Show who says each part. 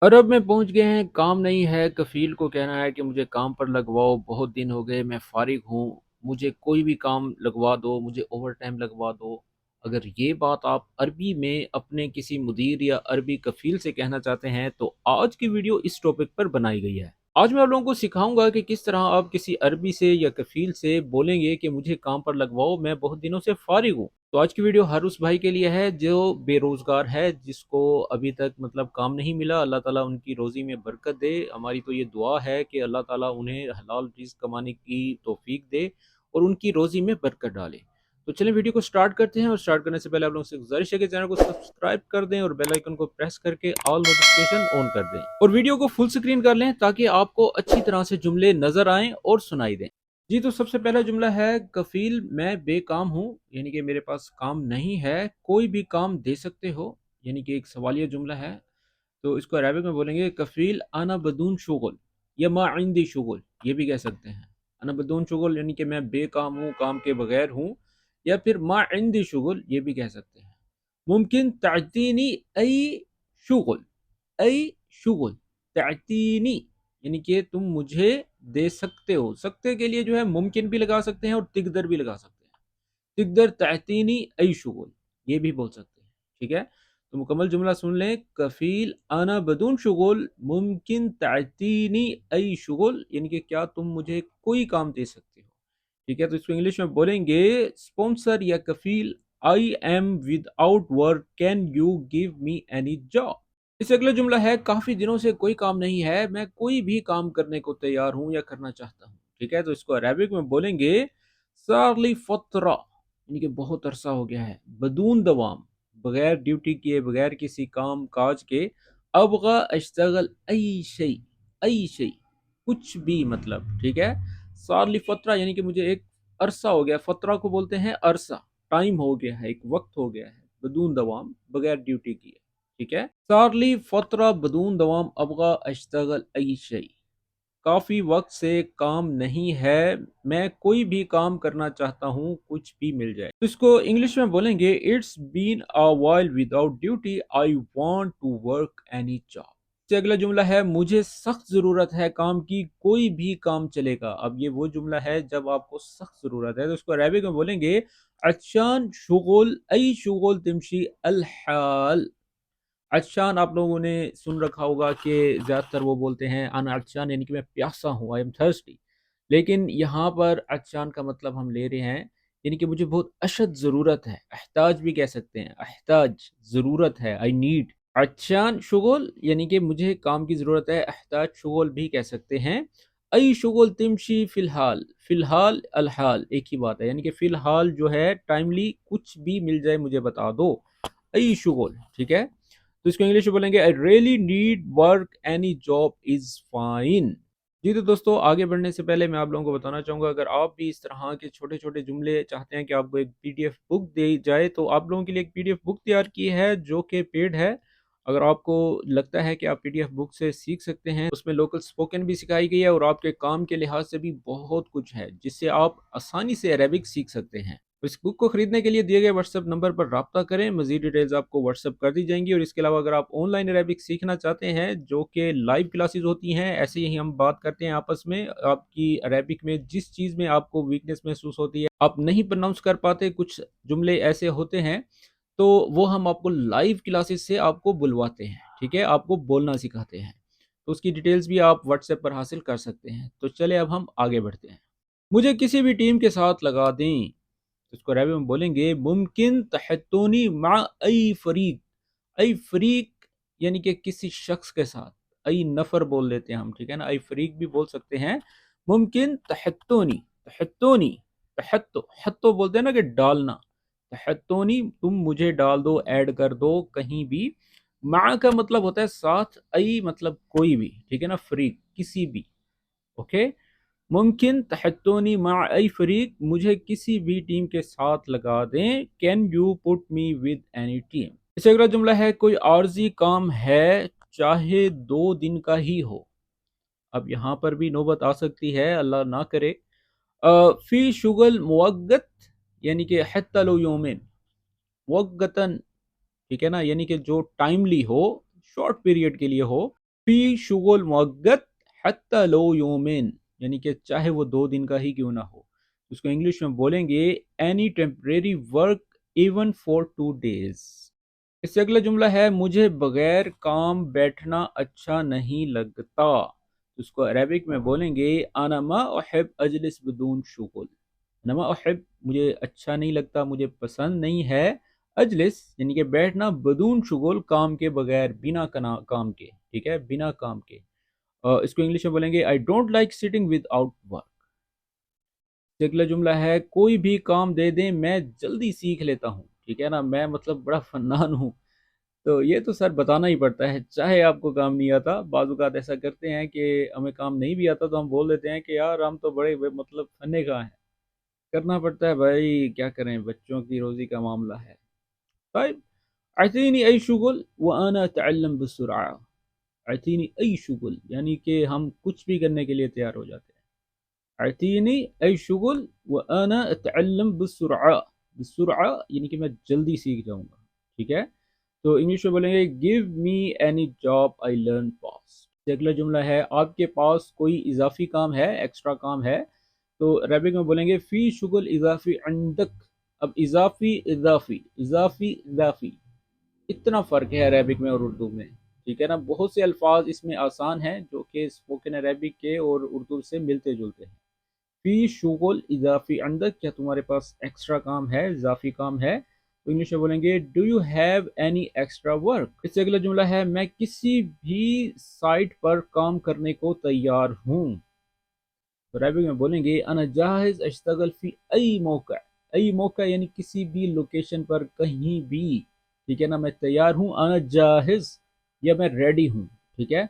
Speaker 1: अरब में पहुंच गए हैं, काम नहीं है, कफील को कहना है कि मुझे काम पर लगवाओ, बहुत दिन हो गए, मैं फारिग हूँ, मुझे कोई भी काम लगवा दो, मुझे ओवर टाइम लगवा दो। अगर ये बात आप अरबी में अपने किसी मुदीर या अरबी कफील से कहना चाहते हैं तो आज की वीडियो इस टॉपिक पर बनाई गई है। आज मैं आप लोगों को सिखाऊंगा कि किस तरह आप किसी अरबी से या कफील से बोलेंगे कि मुझे काम पर लगवाओ, मैं बहुत दिनों से फारिग हूँ। तो आज की वीडियो हर उस भाई के लिए है जो बेरोजगार है, जिसको अभी तक काम नहीं मिला। अल्लाह ताला उनकी रोजी में बरकत दे। हमारी तो ये दुआ है कि अल्लाह ताला उन्हें हलाल रिज़्क कमाने की तौफीक दे और उनकी रोजी में बरकत डाले। तो चलें वीडियो को स्टार्ट करते हैं, और स्टार्ट करने से पहले आप लोगों से गुजारिश है कि चैनल को सब्सक्राइब कर दें और बेल आइकन को प्रेस करके ऑल नोटिफिकेशन ऑन कर दें, और वीडियो को फुल स्क्रीन कर लें ताकि आपको अच्छी तरह से जुमले नजर आएं और सुनाई दें। जी, तो सबसे पहला जुमला है, कफील मैं बेकाम हूँ, यानी कि मेरे पास काम नहीं है, कोई भी काम दे सकते हो, यानी कि एक सवालिया जुमला है। तो इसको अरबिक में बोलेंगे, कफील आना बदून शुगल या मा इंदी शुगल, ये भी कह सकते हैं। आना बदून शुगल यानी कि मैं बेकाम हूँ, काम के बगैर हूँ, या फिर मा इंदी शुगल, ये भी कह सकते हैं। मुमकिन तातीनी अई शुगल, अई शुगल, तातीनी यानी कि तुम मुझे दे सकते हो। सकते के लिए जो है मुमकिन भी लगा सकते हैं और तिकदर भी लगा सकते हैं। तिकदर तातीनी अई शुगल, ये भी बोल सकते हैं। ठीक है, तो मुकम्मल जुमला सुन लें। कफील आना बदून शुगल मुमकिन तातीनी अई शुगल, यानी कि क्या तुम मुझे कोई काम दे सकते हो। ठीक है, तो इसको इंग्लिश में बोलेंगे, स्पॉन्सर या कफील, I am without work, can you give me any job. इससे अगला जुमला है, काफी दिनों से कोई काम नहीं है, मैं कोई भी काम करने को तैयार हूं या करना चाहता हूं। ठीक है, तो इसको अरेबिक में बोलेंगे, सारली फतरा, यानी कि बहुत अरसा हो गया है, बदून दवाम, बगैर ड्यूटी किए, बगैर किसी काम काज के, अबगा अश्तगल आई शई, कुछ भी मतलब। ठीक है, सारली फतरा यानी कि मुझे एक अरसा हो गया, फतरा को बोलते हैं अरसा, टाइम हो गया है, एक वक्त हो गया है, बदून दवाम, बगैर ड्यूटी किए। ठीक है, सारली फतरा बदून दवाम अबगा अश्तगल आई शई, काफी वक्त से काम नहीं है, मैं कोई भी काम करना चाहता हूँ, कुछ भी मिल जाए। तो इसको इंग्लिश में बोलेंगे, it's been a while without duty, I want to work any job. से अगला जुमला है, मुझे सख्त जरूरत है काम की, कोई भी काम चलेगा। अब ये वो जुमला है जब आपको सख्त जरूरत है, तो इसको अरबिक में बोलेंगे, अचान शुगल आई शुगल तिमशी अल हाल। अचान आप लोगों ने सुन रखा होगा कि ज़्यादातर वो बोलते हैं अना अचान, यानी कि मैं प्यासा हूँ, आई एम थर्स्टी। लेकिन यहाँ पर अचान का मतलब हम ले रहे हैं, यानी कि मुझे बहुत अशद ज़रूरत है। अहताज भी कह सकते हैं, अहताज ज़रूरत है, आई नीड। अचान शुगल यानी कि मुझे काम की ज़रूरत है, अहताज शुगल भी कह सकते हैं। अई शुगल तिमशी फ़िलहाल, फ़िलहाल अलहाल एक ही बात है, यानी कि फ़िलहाल जो है टाइमली कुछ भी मिल जाए मुझे बता दो, अई शुगल। ठीक है, तो इसको इंग्लिश में बोलेंगे, I really need work, any job is fine. जी, तो दोस्तों आगे बढ़ने से पहले मैं आप लोगों को बताना चाहूँगा, अगर आप भी इस तरह के छोटे छोटे जुमले चाहते हैं कि आपको एक पीडीएफ बुक दी जाए, तो आप लोगों के लिए एक पीडीएफ बुक तैयार की है जो कि पेड है। अगर आपको लगता है कि आप पीडीएफ बुक से सीख सकते हैं, उसमें लोकल स्पोकन भी सिखाई गई है और आपके काम के लिहाज से भी बहुत कुछ है जिससे आप आसानी से अरेबिक सीख सकते हैं। तो इस बुक को खरीदने के लिए दिए गए व्हाट्सएप नंबर पर राब्ता करें, मजीद डिटेल्स आपको व्हाट्सएप कर दी जाएंगी। और इसके अलावा अगर आप ऑनलाइन अरेबिक सीखना चाहते हैं, जो कि लाइव क्लासेस होती हैं, ऐसे ही हम बात करते हैं आपस में, आपकी अरेबिक में जिस चीज़ में आपको वीकनेस महसूस होती है, आप नहीं प्रोनाउंस कर पाते, कुछ जुमले ऐसे होते हैं, तो वो हम आपको लाइव क्लासेस से आपको बुलवाते हैं। ठीक है, आपको बोलना सिखाते हैं। तो उसकी डिटेल्स भी आप व्हाट्सएप पर हासिल कर सकते हैं। तो चले अब हम आगे बढ़ते हैं। मुझे किसी भी टीम के साथ लगा दें, तो इसको अरबी में बोलेंगे, मुमकिन तहत्तुनी मा अई फरीक। अई फरीक यानी कि किसी शख्स के साथ, अई नफर बोल देते हैं हम। ठीक है ना, अई फरीक भी बोल सकते हैं। मुमकिन तहत्तुनी, तहत्तुनी, तहत्तो हत्तो बोलते हैं ना कि डालना, तहत्तुनी तुम मुझे डाल दो, ऐड कर दो कहीं भी। मा का मतलब होता है साथ, अई मतलब कोई भी। ठीक है ना, फरीक किसी भी। ओके, मुमकिन तहत्तुनी मा आई फरीक, मुझे किसी भी टीम के साथ लगा दें। Can you put me with any team. इससे अगला जुमला है, कोई आर्जी काम है, चाहे 2 दिन का ही हो। अब यहाँ पर भी नौबत आ सकती है, अल्लाह ना करे। फी शुगल मुवक्कत, यानी कि हत्ता लो योमिन, मुवक्कतन। ठीक है ना, यानी कि जो टाइमली हो, शॉर्ट पीरियड के लिए हो।
Speaker 2: فی شغل موقت حتی لو یومن، یعنی کہ چاہے وہ 2 دن کا ہی کیوں نہ ہو. اس کو انگلش میں بولیں گے any temporary work even for 2 days. اس سے اگلا جملہ ہے مجھے بغیر کام بیٹھنا اچھا نہیں لگتا. اس کو عربک میں بولیں گے انا ما احب اجلس بدون شغل. انا ما احب مجھے اچھا نہیں لگتا، مجھے پسند نہیں ہے، اجلس یعنی کہ بیٹھنا، بدون شغل کام کے بغیر، بنا کام کے، ٹھیک ہے، بنا کام کے. اس کو انگلش میں بولیں گے I don't like sitting with out work. اگلا جملہ ہے کوئی بھی کام دے دیں میں جلدی سیکھ لیتا ہوں. ٹھیک ہے نا، میں مطلب بڑا فنان ہوں. تو یہ تو سر بتانا ہی پڑتا ہے، چاہے آپ کو کام نہیں آتا. بعض اوقات ایسا کرتے ہیں کہ ہمیں کام نہیں بھی آتا تو ہم بول دیتے ہیں کہ یار ہم تو بڑے مطلب فنے کا ہیں. کرنا پڑتا ہے بھائی، کیا کریں، بچوں کی روزی کا معاملہ ہے. طيب اعطيني اي شغل وانا اتعلم بسرعه. اعطيني اي شغل یعنی کہ ہم کچھ بھی کرنے کے لیے تیار ہو جاتے ہیں. اعطيني اي شغل وانا اتعلم بسرعه. بسرعه یعنی کہ میں جلدی سیکھ جاؤں گا. ٹھیک ہے. تو انگلش میں بولیں گے give me any job I learn fast. اگلا جملہ ہے آپ کے پاس کوئی اضافی کام ہے، ایکسٹرا کام ہے. تو عربک میں بولیں گے فی شغل اضافی عندک. اب اضافی اضافی اضافی اضافی اتنا فرق ہے عربک میں اور اردو میں. ٹھیک ہے نا، بہت سے الفاظ اس میں آسان ہیں جو کہ اسپوکن عربک کے اور اردو سے ملتے جلتے ہیں. فی شغل اضافی عندک، کیا تمہارے پاس ایکسٹرا کام ہے، اضافی کام ہے. تو انگلش میں بولیں گے do you have any extra work. اس سے اگلا جملہ ہے میں کسی بھی سائٹ پر کام کرنے کو تیار ہوں. تو عربی میں بولیں گے انا جاہز اشتغل فی ای موقع. ای موقع یعنی کسی بھی لوکیشن پر، کہیں بھی. ٹھیک ہے نا، میں تیار ہوں، انا جاہز یا میں ریڈی ہوں. ٹھیک ہے.